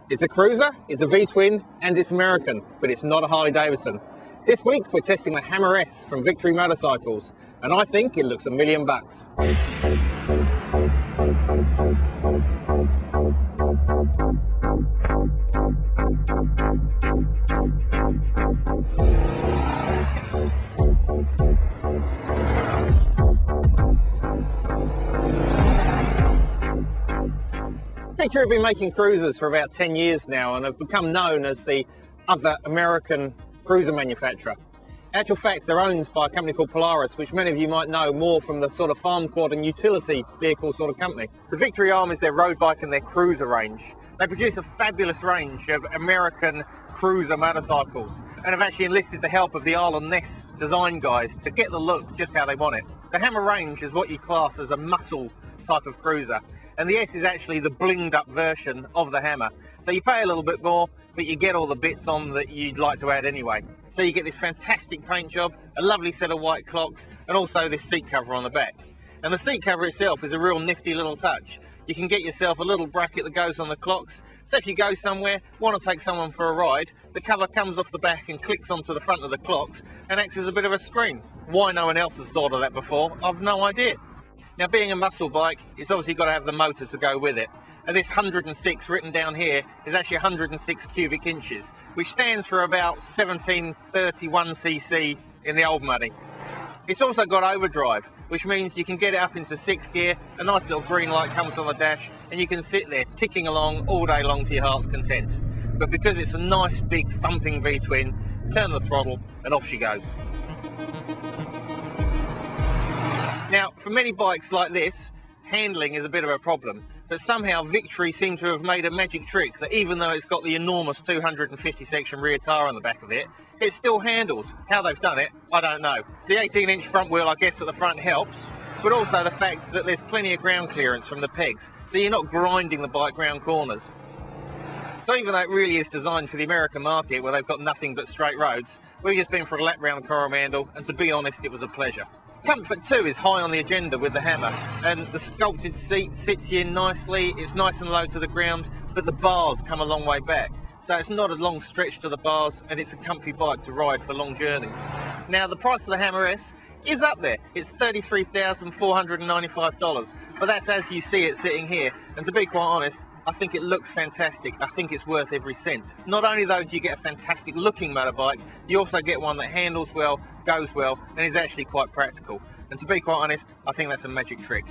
It's a cruiser, it's a V-twin, and it's American, but it's not a Harley Davidson. This week we're testing the Hammer S from Victory Motorcycles, and I think it looks $1 million. Victory have been making cruisers for about 10 years now and have become known as the other American cruiser manufacturer. In actual fact, they're owned by a company called Polaris, which many of you might know more from the sort of farm quad and utility vehicle sort of company. The Victory arm is their road bike and their cruiser range. They produce a fabulous range of American cruiser motorcycles and have actually enlisted the help of the Isle and Ness design guys to get the look just how they want it. The Hammer range is what you class as a muscle type of cruiser, and the S is actually the blinged up version of the Hammer. So you pay a little bit more, but you get all the bits on that you'd like to add anyway. So you get this fantastic paint job, a lovely set of white clocks, and also this seat cover on the back. And the seat cover itself is a real nifty little touch. You can get yourself a little bracket that goes on the clocks, so if you go somewhere, want to take someone for a ride, the cover comes off the back and clicks onto the front of the clocks and acts as a bit of a screen. Why no one else has thought of that before, I've no idea. Now, being a muscle bike, it's obviously got to have the motor to go with it. And this 106 written down here is actually 106 cubic inches, which stands for about 1731 cc in the old money. It's also got overdrive, which means you can get it up into 6th gear, a nice little green light comes on the dash, and you can sit there ticking along all day long to your heart's content. But because it's a nice big thumping V-twin, turn the throttle and off she goes. Now, for many bikes like this, handling is a bit of a problem, but somehow Victory seem to have made a magic trick that even though it's got the enormous 250 section rear tyre on the back of it, it still handles. How they've done it, I don't know. The 18-inch front wheel, I guess, at the front helps, but also the fact that there's plenty of ground clearance from the pegs, so you're not grinding the bike round corners. So even though it really is designed for the American market where they've got nothing but straight roads, we've just been for a lap round Coromandel, and to be honest, it was a pleasure. Comfort too is high on the agenda with the Hammer, and the sculpted seat sits you in nicely, it's nice and low to the ground, but the bars come a long way back. So it's not a long stretch to the bars, and it's a comfy bike to ride for long journeys. Now, the price of the Hammer S is up there. It's $33,495, but that's as you see it sitting here. And to be quite honest, I think it looks fantastic. I think it's worth every cent. Not only though do you get a fantastic looking motorbike, you also get one that handles well, goes well, and is actually quite practical. And to be quite honest, I think that's a magic trick.